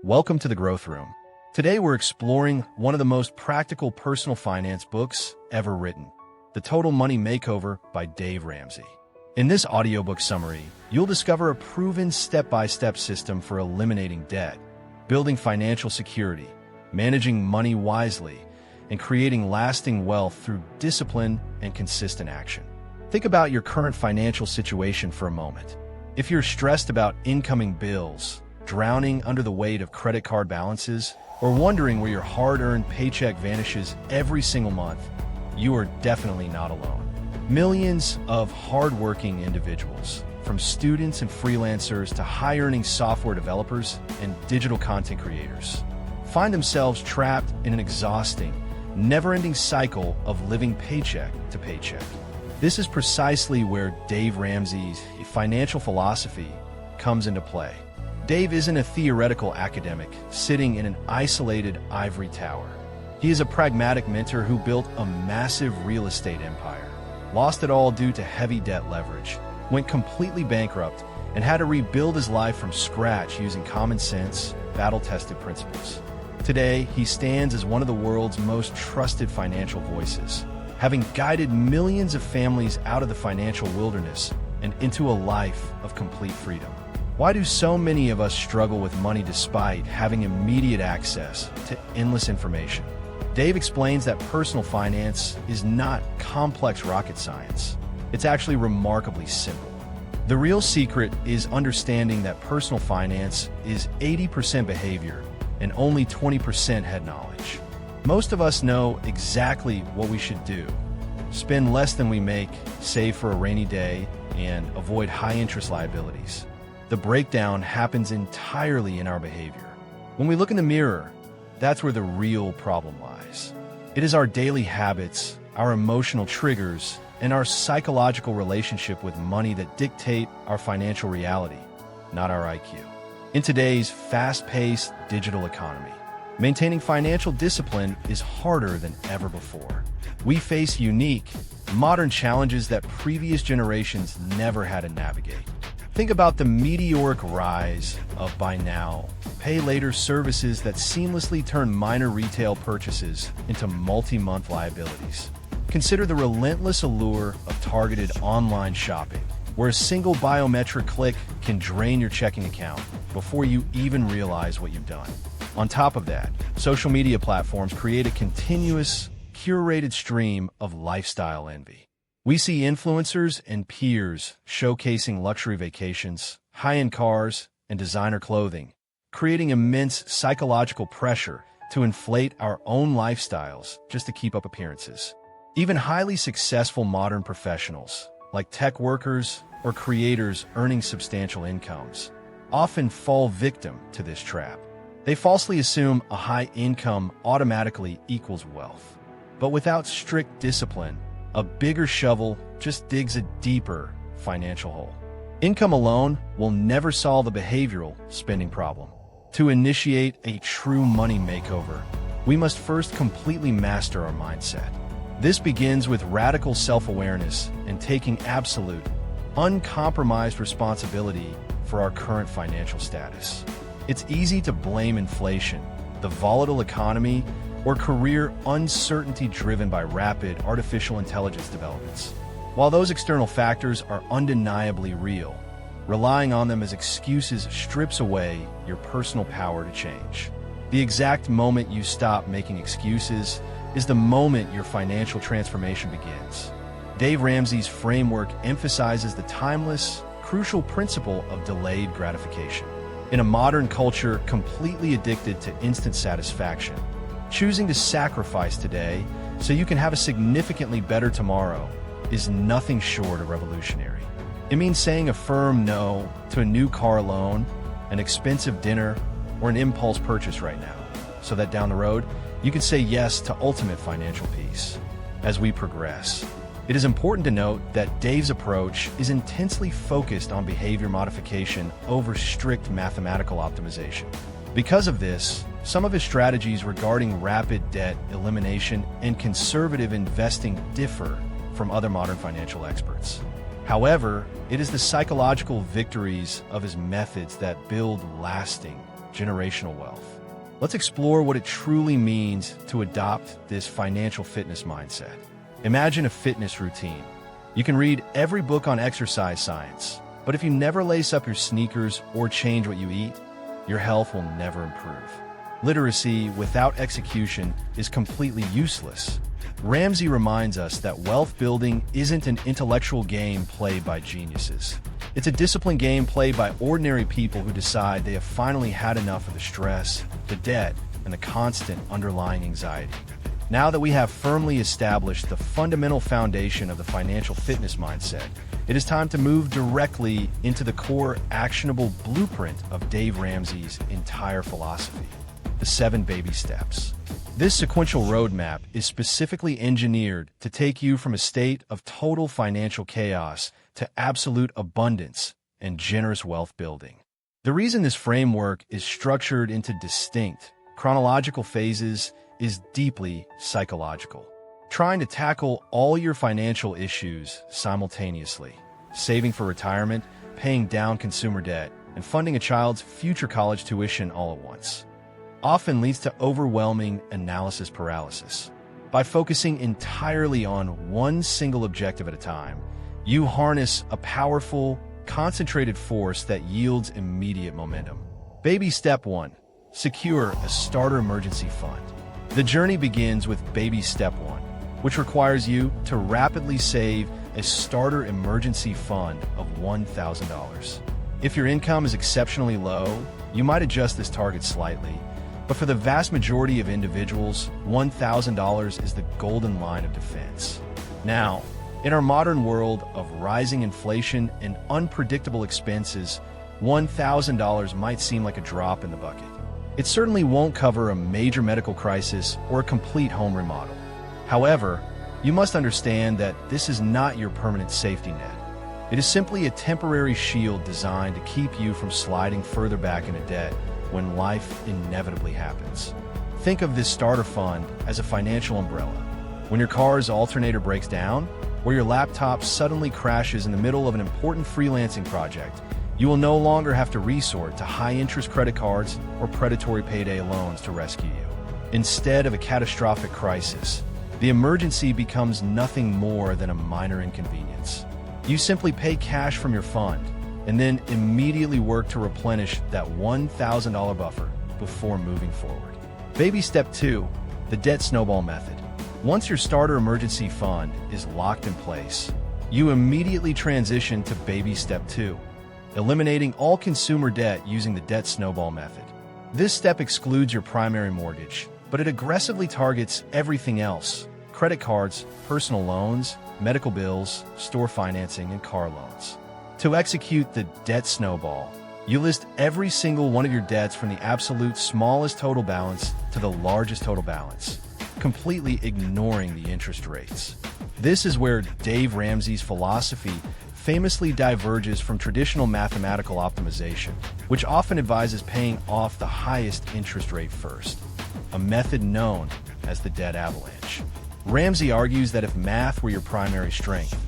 Welcome to the Growth Room. Today we're exploring one of the most practical personal finance books ever written, The Total Money Makeover by Dave Ramsey. In this audiobook summary, you'll discover a proven step-by-step system for eliminating debt, building financial security, managing money wisely, and creating lasting wealth through discipline and consistent action. Think about your current financial situation for a moment. If you're stressed about incoming bills, drowning under the weight of credit card balances, or wondering where your hard-earned paycheck vanishes every single month, you are definitely not alone. Millions of hard-working individuals, from students and freelancers to high-earning software developers and digital content creators, find themselves trapped in an exhausting, never-ending cycle of living paycheck to paycheck. This is precisely where Dave Ramsey's financial philosophy comes into play. Dave isn't a theoretical academic sitting in an isolated ivory tower. He is a pragmatic mentor who built a massive real estate empire, lost it all due to heavy debt leverage, went completely bankrupt, and had to rebuild his life from scratch using common sense, battle-tested principles. Today, he stands as one of the world's most trusted financial voices, having guided millions of families out of the financial wilderness and into a life of complete freedom. Why do so many of us struggle with money despite having immediate access to endless information? Dave explains that personal finance is not complex rocket science. It's actually remarkably simple. The real secret is understanding that personal finance is 80% behavior and only 20% head knowledge. Most of us know exactly what we should do: spend less than we make, save for a rainy day, and avoid high-interest liabilities. The breakdown happens entirely in our behavior. When we look in the mirror, that's where the real problem lies. It is our daily habits, our emotional triggers, and our psychological relationship with money that dictate our financial reality, not our IQ. In today's fast-paced digital economy, maintaining financial discipline is harder than ever before. We face unique, modern challenges that previous generations never had to navigate. Think about the meteoric rise of buy now, pay later services that seamlessly turn minor retail purchases into multi-month liabilities. Consider the relentless allure of targeted online shopping, where a single biometric click can drain your checking account before you even realize what you've done. On top of that, social media platforms create a continuous, curated stream of lifestyle envy. We see influencers and peers showcasing luxury vacations, high-end cars, and designer clothing, creating immense psychological pressure to inflate our own lifestyles just to keep up appearances. Even highly successful modern professionals, like tech workers or creators earning substantial incomes, often fall victim to this trap. They falsely assume a high income automatically equals wealth. But without strict discipline, a bigger shovel just digs a deeper financial hole. Income alone will never solve a behavioral spending problem. To initiate a true money makeover, we must first completely master our mindset. This begins with radical self-awareness and taking absolute, uncompromised responsibility for our current financial status. It's easy to blame inflation, the volatile economy, or career uncertainty driven by rapid artificial intelligence developments. While those external factors are undeniably real, relying on them as excuses strips away your personal power to change. The exact moment you stop making excuses is the moment your financial transformation begins. Dave Ramsey's framework emphasizes the timeless, crucial principle of delayed gratification. In a modern culture completely addicted to instant satisfaction, choosing to sacrifice today so you can have a significantly better tomorrow is nothing short of revolutionary. It means saying a firm no to a new car loan, an expensive dinner, or an impulse purchase right now, so that down the road, you can say yes to ultimate financial peace. As we progress, it is important to note that Dave's approach is intensely focused on behavior modification over strict mathematical optimization. Because of this, some of his strategies regarding rapid debt elimination and conservative investing differ from other modern financial experts. However, it is the psychological victories of his methods that build lasting, generational wealth. Let's explore what it truly means to adopt this financial fitness mindset. Imagine a fitness routine. You can read every book on exercise science, but if you never lace up your sneakers or change what you eat, your health will never improve. Literacy without execution is completely useless. Ramsey reminds us that wealth building isn't an intellectual game played by geniuses. It's a disciplined game played by ordinary people who decide they have finally had enough of the stress, the debt, and the constant underlying anxiety. Now that we have firmly established the fundamental foundation of the financial fitness mindset, it is time to move directly into the core actionable blueprint of Dave Ramsey's entire philosophy, the 7 baby steps. This sequential roadmap is specifically engineered to take you from a state of total financial chaos to absolute abundance and generous wealth building. The reason this framework is structured into distinct, chronological phases is deeply psychological. Trying to tackle all your financial issues simultaneously, saving for retirement, paying down consumer debt, and funding a child's future college tuition all at once, often leads to overwhelming analysis paralysis. By focusing entirely on one single objective at a time, you harness a powerful, concentrated force that yields immediate momentum. Baby step 1. Secure a starter emergency fund. The journey begins with baby step 1, which requires you to rapidly save a starter emergency fund of $1,000. If your income is exceptionally low, you might adjust this target slightly, but for the vast majority of individuals, $1,000 is the golden line of defense. Now, in our modern world of rising inflation and unpredictable expenses, $1,000 might seem like a drop in the bucket. It certainly won't cover a major medical crisis or a complete home remodel. However, you must understand that this is not your permanent safety net. It is simply a temporary shield designed to keep you from sliding further back into debt when life inevitably happens. Think of this starter fund as a financial umbrella. When your car's alternator breaks down, or your laptop suddenly crashes in the middle of an important freelancing project, you will no longer have to resort to high-interest credit cards or predatory payday loans to rescue you. Instead of a catastrophic crisis, the emergency becomes nothing more than a minor inconvenience. You simply pay cash from your fund and then immediately work to replenish that $1,000 buffer before moving forward. Baby step 2, the debt snowball method. Once your starter emergency fund is locked in place, you immediately transition to baby step 2, eliminating all consumer debt using the debt snowball method. This step excludes your primary mortgage, but it aggressively targets everything else: credit cards, personal loans, medical bills, store financing, and car loans. To execute the debt snowball, you list every single one of your debts from the absolute smallest total balance to the largest total balance, completely ignoring the interest rates. This is where Dave Ramsey's philosophy famously diverges from traditional mathematical optimization, which often advises paying off the highest interest rate first, a method known as the debt avalanche. Ramsey argues that if math were your primary strength,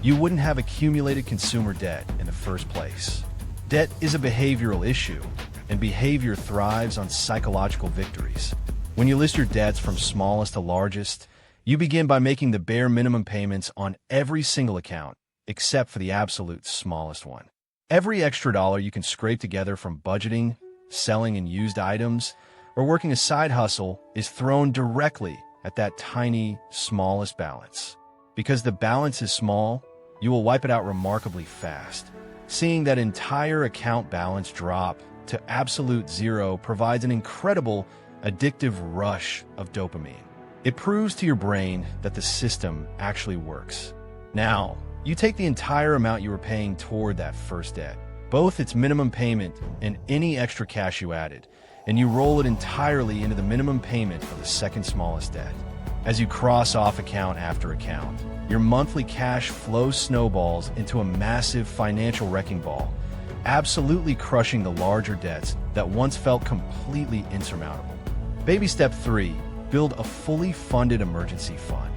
you wouldn't have accumulated consumer debt in the first place. Debt is a behavioral issue, and behavior thrives on psychological victories. When you list your debts from smallest to largest, you begin by making the bare minimum payments on every single account, except for the absolute smallest one. Every extra dollar you can scrape together from budgeting, selling and used items, or working a side hustle is thrown directly at that tiny, smallest balance. Because the balance is small, you will wipe it out remarkably fast. Seeing that entire account balance drop to absolute zero provides an incredible, addictive rush of dopamine. It proves to your brain that the system actually works. Now, you take the entire amount you were paying toward that first debt, both its minimum payment and any extra cash you added, and you roll it entirely into the minimum payment of the second smallest debt. As you cross off account after account, your monthly cash flow snowballs into a massive financial wrecking ball, absolutely crushing the larger debts that once felt completely insurmountable. Baby step 3, build a fully funded emergency fund.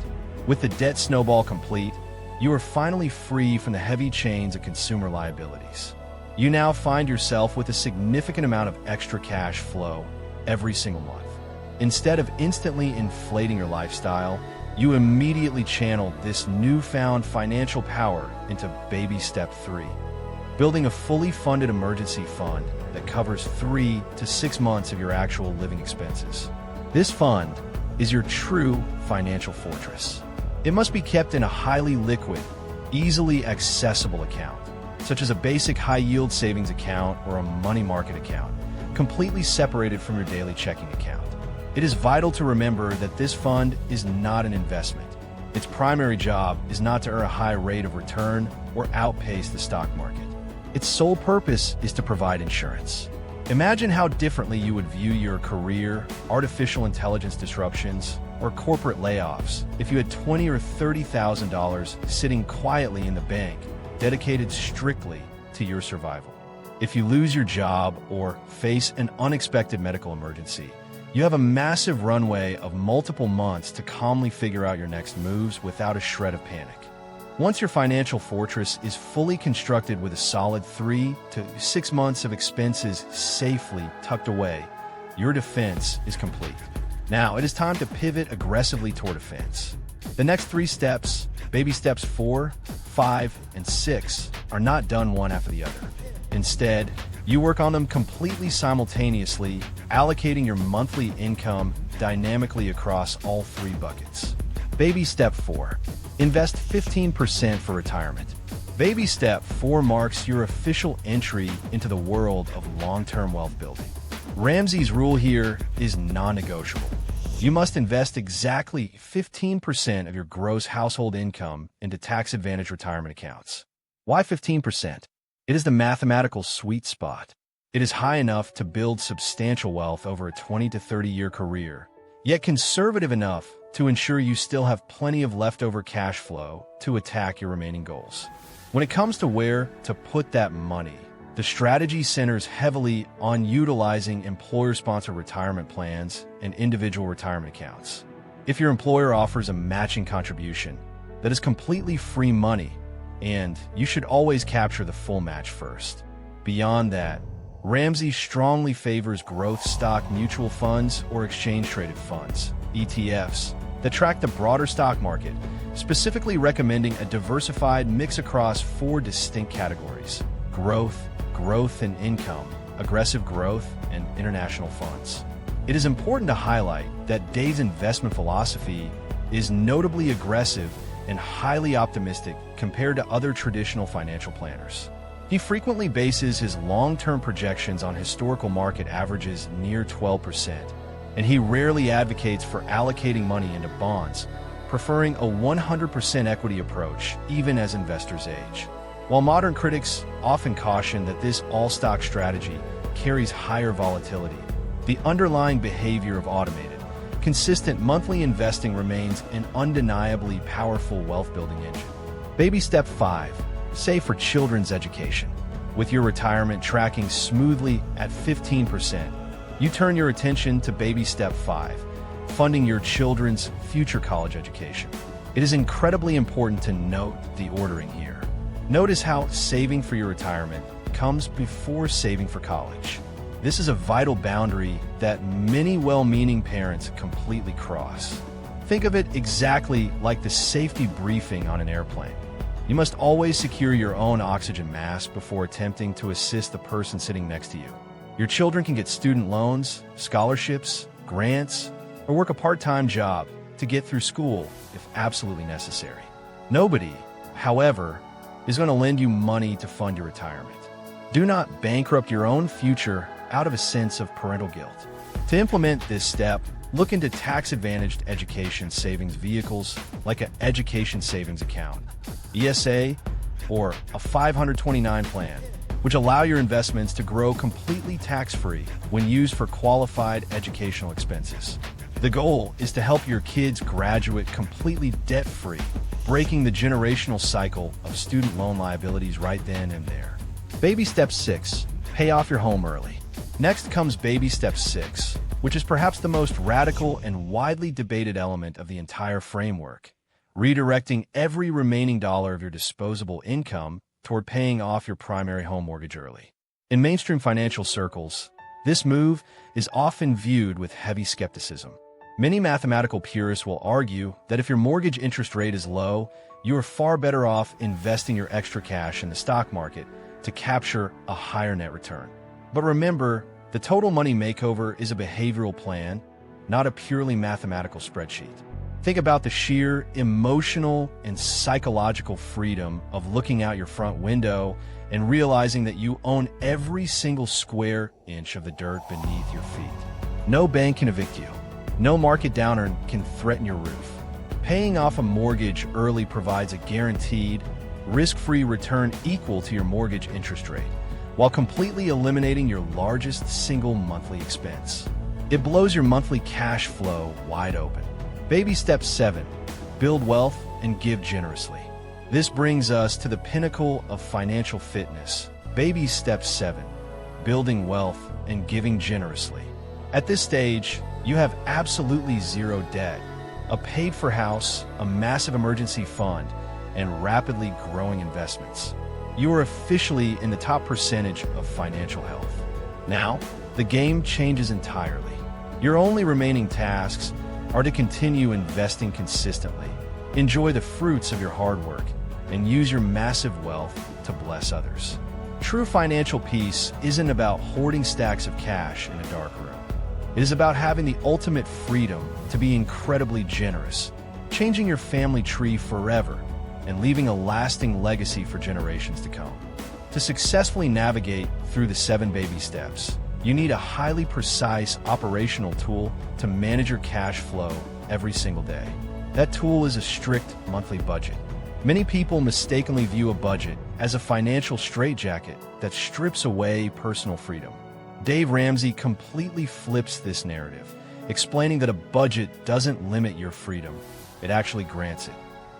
With the debt snowball complete, you are finally free from the heavy chains of consumer liabilities. You now find yourself with a significant amount of extra cash flow every single month. Instead of instantly inflating your lifestyle, you immediately channel this newfound financial power into baby step 3, building a fully funded emergency fund that covers 3 to 6 months of your actual living expenses. This fund is your true financial fortress. It must be kept in a highly liquid, easily accessible account, such as a basic high-yield savings account or a money market account, completely separated from your daily checking account. It is vital to remember that this fund is not an investment. Its primary job is not to earn a high rate of return or outpace the stock market. Its sole purpose is to provide insurance. Imagine how differently you would view your career, artificial intelligence disruptions, or corporate layoffs if you had $20,000 or $30,000 sitting quietly in the bank, dedicated strictly to your survival. If you lose your job or face an unexpected medical emergency, you have a massive runway of multiple months to calmly figure out your next moves without a shred of panic. Once your financial fortress is fully constructed with a solid 3 to 6 months of expenses safely tucked away, your defense is complete. Now, it is time to pivot aggressively toward offense. The next 3 steps, baby steps 4, 5, and 6, are not done one after the other. Instead, you work on them completely simultaneously, allocating your monthly income dynamically across all 3 buckets. Baby step 4. Invest 15% for retirement. Baby step 4 marks your official entry into the world of long-term wealth building. Ramsey's rule here is non-negotiable. You must invest exactly 15% of your gross household income into tax-advantaged retirement accounts. Why 15%? It is the mathematical sweet spot. It is high enough to build substantial wealth over a 20 to 30-year career, yet conservative enough to ensure you still have plenty of leftover cash flow to attack your remaining goals. When it comes to where to put that money, the strategy centers heavily on utilizing employer-sponsored retirement plans and individual retirement accounts. If your employer offers a matching contribution, that is completely free money, and you should always capture the full match first. Beyond that, Ramsey strongly favors growth stock mutual funds or exchange-traded funds, ETFs, that track the broader stock market, specifically recommending a diversified mix across 4 distinct categories: growth, growth and income, aggressive growth, and international funds. It is important to highlight that Dave's investment philosophy is notably aggressive and highly optimistic compared to other traditional financial planners. He frequently bases his long-term projections on historical market averages near 12%, and he rarely advocates for allocating money into bonds, preferring a 100% equity approach even as investors age. While modern critics often caution that this all-stock strategy carries higher volatility, the underlying behavior of automated, consistent monthly investing remains an undeniably powerful wealth-building engine. Baby step 5. Save for children's education. With your retirement tracking smoothly at 15%, you turn your attention to baby step 5, funding your children's future college education. It is incredibly important to note the ordering here. Notice how saving for your retirement comes before saving for college. This is a vital boundary that many well-meaning parents completely cross. Think of it exactly like the safety briefing on an airplane. You must always secure your own oxygen mask before attempting to assist the person sitting next to you. Your children can get student loans, scholarships, grants, or work a part-time job to get through school if absolutely necessary. Nobody, however, is going to lend you money to fund your retirement. Do not bankrupt your own future out of a sense of parental guilt. To implement this step, look into tax-advantaged education savings vehicles like an education savings account, ESA, or a 529 plan, which allow your investments to grow completely tax-free when used for qualified educational expenses. The goal is to help your kids graduate completely debt-free, breaking the generational cycle of student loan liabilities right then and there. Baby step 6. Pay off your home early. Next comes baby step 6, which is perhaps the most radical and widely debated element of the entire framework, redirecting every remaining dollar of your disposable income toward paying off your primary home mortgage early. In mainstream financial circles, this move is often viewed with heavy skepticism. Many mathematical purists will argue that if your mortgage interest rate is low, you are far better off investing your extra cash in the stock market to capture a higher net return. But remember, the Total Money Makeover is a behavioral plan, not a purely mathematical spreadsheet. Think about the sheer emotional and psychological freedom of looking out your front window and realizing that you own every single square inch of the dirt beneath your feet. No bank can evict you. No market downturn can threaten your roof. Paying off a mortgage early provides a guaranteed, risk-free return equal to your mortgage interest rate, while completely eliminating your largest single monthly expense. It blows your monthly cash flow wide open. Baby Step 7. Build wealth and give generously. This brings us to the pinnacle of financial fitness. Baby Step 7. Building wealth and giving generously. At this stage, you have absolutely zero debt, a paid-for house, a massive emergency fund, and rapidly growing investments. You are officially in the top percentage of financial health. Now, the game changes entirely. Your only remaining tasks are to continue investing consistently, enjoy the fruits of your hard work, and use your massive wealth to bless others. True financial peace isn't about hoarding stacks of cash in a dark room. It is about having the ultimate freedom to be incredibly generous, changing your family tree forever, and leaving a lasting legacy for generations to come. To successfully navigate through the 7 baby steps, you need a highly precise operational tool to manage your cash flow every single day. That tool is a strict monthly budget. Many people mistakenly view a budget as a financial straitjacket that strips away personal freedom. Dave Ramsey completely flips this narrative, explaining that a budget doesn't limit your freedom, it actually grants it.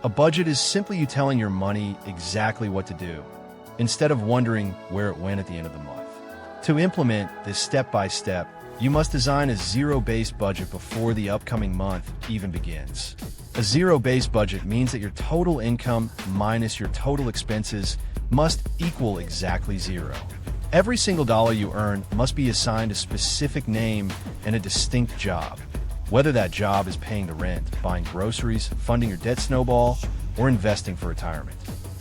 A budget is simply you telling your money exactly what to do, instead of wondering where it went at the end of the month. To implement this step-by-step, you must design a zero-based budget before the upcoming month even begins. A zero-based budget means that your total income minus your total expenses must equal exactly zero. Every single dollar you earn must be assigned a specific name and a distinct job, whether that job is paying the rent, buying groceries, funding your debt snowball, or investing for retirement.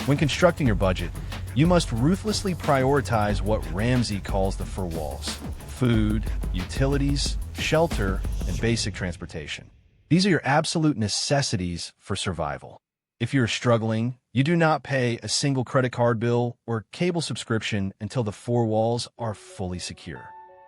When constructing your budget, you must ruthlessly prioritize what Ramsey calls the 4 walls: food, utilities, shelter, and basic transportation. These are your absolute necessities for survival. If you're struggling, you do not pay a single credit card bill or cable subscription until the 4 walls are fully secure.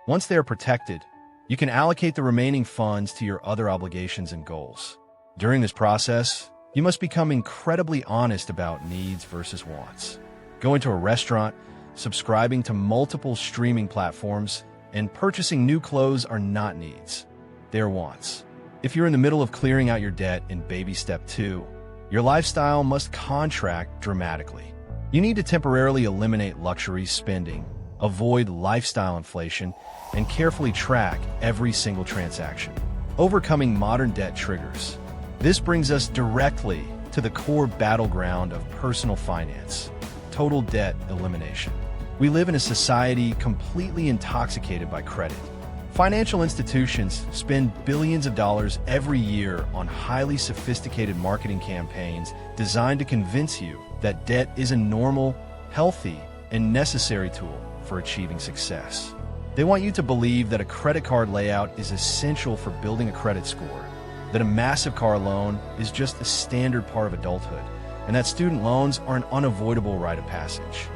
Once they are protected, you can allocate the remaining funds to your other obligations and goals. During this process, you must become incredibly honest about needs versus wants. Going to a restaurant, subscribing to multiple streaming platforms, and purchasing new clothes are not needs. They are wants. If you're in the middle of clearing out your debt in baby step 2, your lifestyle must contract dramatically. You need to temporarily eliminate luxury spending, avoid lifestyle inflation, and carefully track every single transaction. Overcoming modern debt triggers. This brings us directly to the core battleground of personal finance: total debt elimination. We live in a society completely intoxicated by credit. Financial institutions spend billions of dollars every year on highly sophisticated marketing campaigns designed to convince you that debt is a normal, healthy, and necessary tool for achieving success. They want you to believe that a credit card layout is essential for building a credit score, that a massive car loan is just a standard part of adulthood, and that student loans are an unavoidable rite of passage.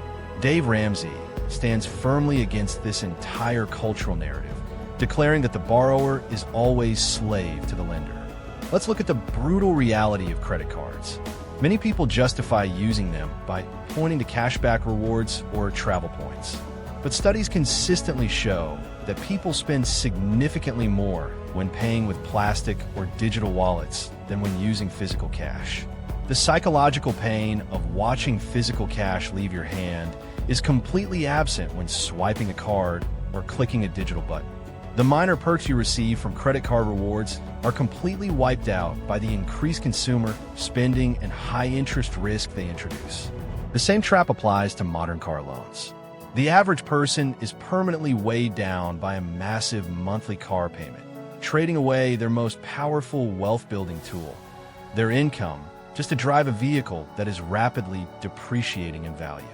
Dave Ramsey stands firmly against this entire cultural narrative, declaring that the borrower is always slave to the lender. Let's look at the brutal reality of credit cards. Many people justify using them by pointing to cashback rewards or travel points. But studies consistently show that people spend significantly more when paying with plastic or digital wallets than when using physical cash. The psychological pain of watching physical cash leave your hand is completely absent when swiping a card or clicking a digital button. The minor perks you receive from credit card rewards are completely wiped out by the increased consumer spending and high interest risk they introduce. The same trap applies to modern car loans. The average person is permanently weighed down by a massive monthly car payment, trading away their most powerful wealth-building tool, their income, just to drive a vehicle that is rapidly depreciating in value.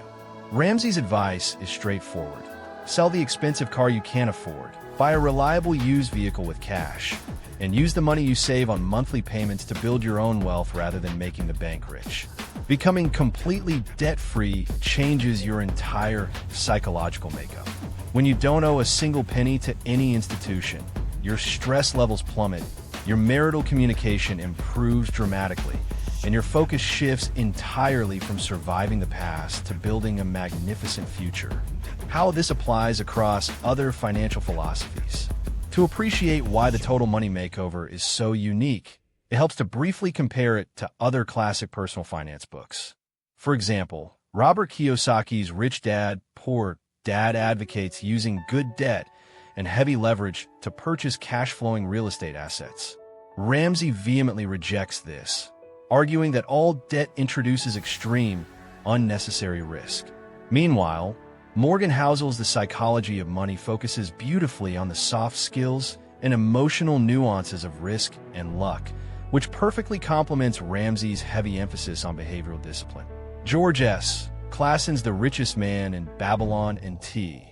Ramsey's advice is straightforward. Sell the expensive car you can't afford, buy a reliable used vehicle with cash, and use the money you save on monthly payments to build your own wealth rather than making the bank rich. Becoming completely debt-free changes your entire psychological makeup. When you don't owe a single penny to any institution, your stress levels plummet, your marital communication improves dramatically, and your focus shifts entirely from surviving the past to building a magnificent future. How this applies across other financial philosophies. To appreciate why the Total Money Makeover is so unique, it helps to briefly compare it to other classic personal finance books. For example, Robert Kiyosaki's Rich Dad, Poor Dad advocates using good debt and heavy leverage to purchase cash-flowing real estate assets. Ramsey vehemently rejects this, arguing that all debt introduces extreme, unnecessary risk. Meanwhile, Morgan Housel's The Psychology of Money focuses beautifully on the soft skills and emotional nuances of risk and luck, which perfectly complements Ramsey's heavy emphasis on behavioral discipline. George S. Clason's The Richest Man in Babylon and T.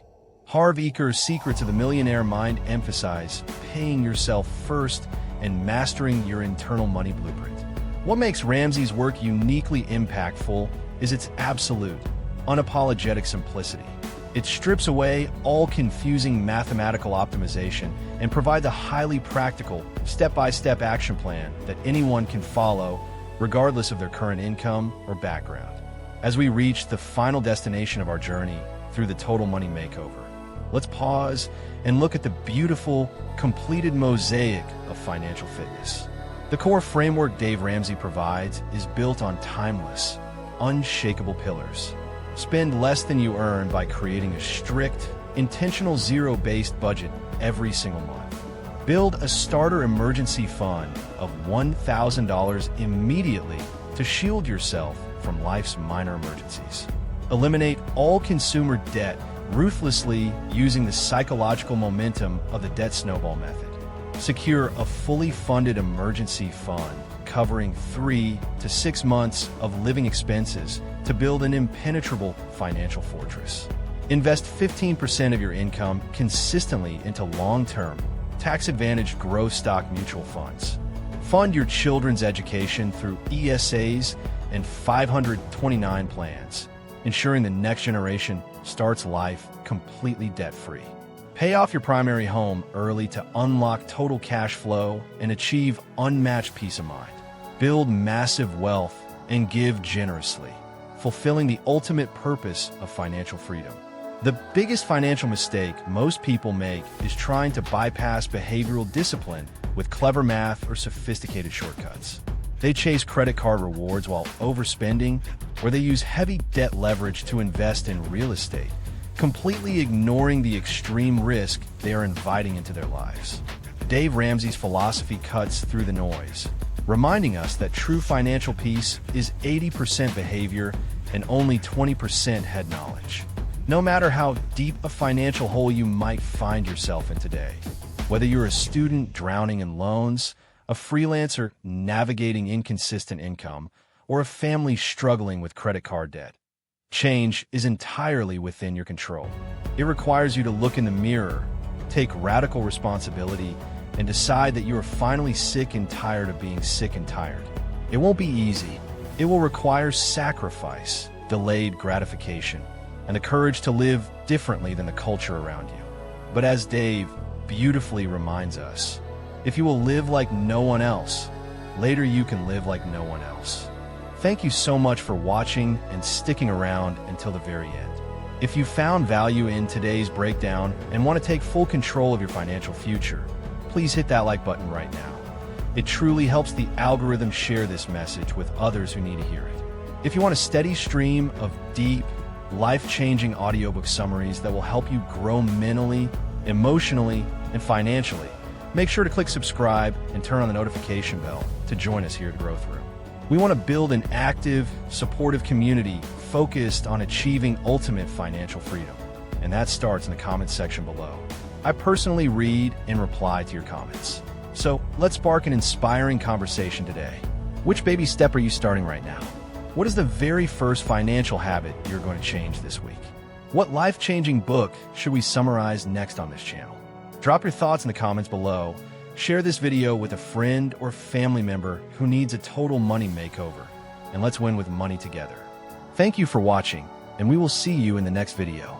Harv Eker's Secrets of the Millionaire Mind emphasize paying yourself first and mastering your internal money blueprint. What makes Ramsey's work uniquely impactful is its absolute, unapologetic simplicity. It strips away all confusing mathematical optimization and provides a highly practical, step-by-step action plan that anyone can follow, regardless of their current income or background. As we reach the final destination of our journey through the Total Money Makeover, let's pause and look at the beautiful, completed mosaic of financial fitness. The core framework Dave Ramsey provides is built on timeless, unshakable pillars. Spend less than you earn by creating a strict, intentional zero-based budget every single month. Build a starter emergency fund of $1,000 immediately to shield yourself from life's minor emergencies. Eliminate all consumer debt ruthlessly using the psychological momentum of the Debt Snowball method. Secure a fully funded emergency fund covering 3 to 6 months of living expenses to build an impenetrable financial fortress. Invest 15% of your income consistently into long-term, tax-advantaged growth stock mutual funds. Fund your children's education through ESAs and 529 plans, ensuring the next generation starts life completely debt-free. Pay off your primary home early to unlock total cash flow and achieve unmatched peace of mind. Build massive wealth and give generously, fulfilling the ultimate purpose of financial freedom. The biggest financial mistake most people make is trying to bypass behavioral discipline with clever math or sophisticated shortcuts. They chase credit card rewards while overspending, or they use heavy debt leverage to invest in real estate, completely ignoring the extreme risk they are inviting into their lives. Dave Ramsey's philosophy cuts through the noise, reminding us that true financial peace is 80% behavior and only 20% head knowledge. No matter how deep a financial hole you might find yourself in today, whether you're a student drowning in loans, a freelancer navigating inconsistent income, or a family struggling with credit card debt, change is entirely within your control. It requires you to look in the mirror, take radical responsibility, and decide that you are finally sick and tired of being sick and tired. It won't be easy. It will require sacrifice, delayed gratification, and the courage to live differently than the culture around you. But as Dave beautifully reminds us, if you will live like no one else, later you can live like no one else. Thank you so much for watching and sticking around until the very end. If you found value in today's breakdown and want to take full control of your financial future, please hit that like button right now. It truly helps the algorithm share this message with others who need to hear it. If you want a steady stream of deep, life-changing audiobook summaries that will help you grow mentally, emotionally, and financially, make sure to click subscribe and turn on the notification bell to join us here at Growth Room. We want to build an active, supportive community focused on achieving ultimate financial freedom. And that starts in the comments section below. I personally read and reply to your comments. So let's spark an inspiring conversation today. Which baby step are you starting right now? What is the very first financial habit you're going to change this week? What life-changing book should we summarize next on this channel? Drop your thoughts in the comments below. Share this video with a friend or family member who needs a total money makeover, and let's win with money together. Thank you for watching, and we will see you in the next video.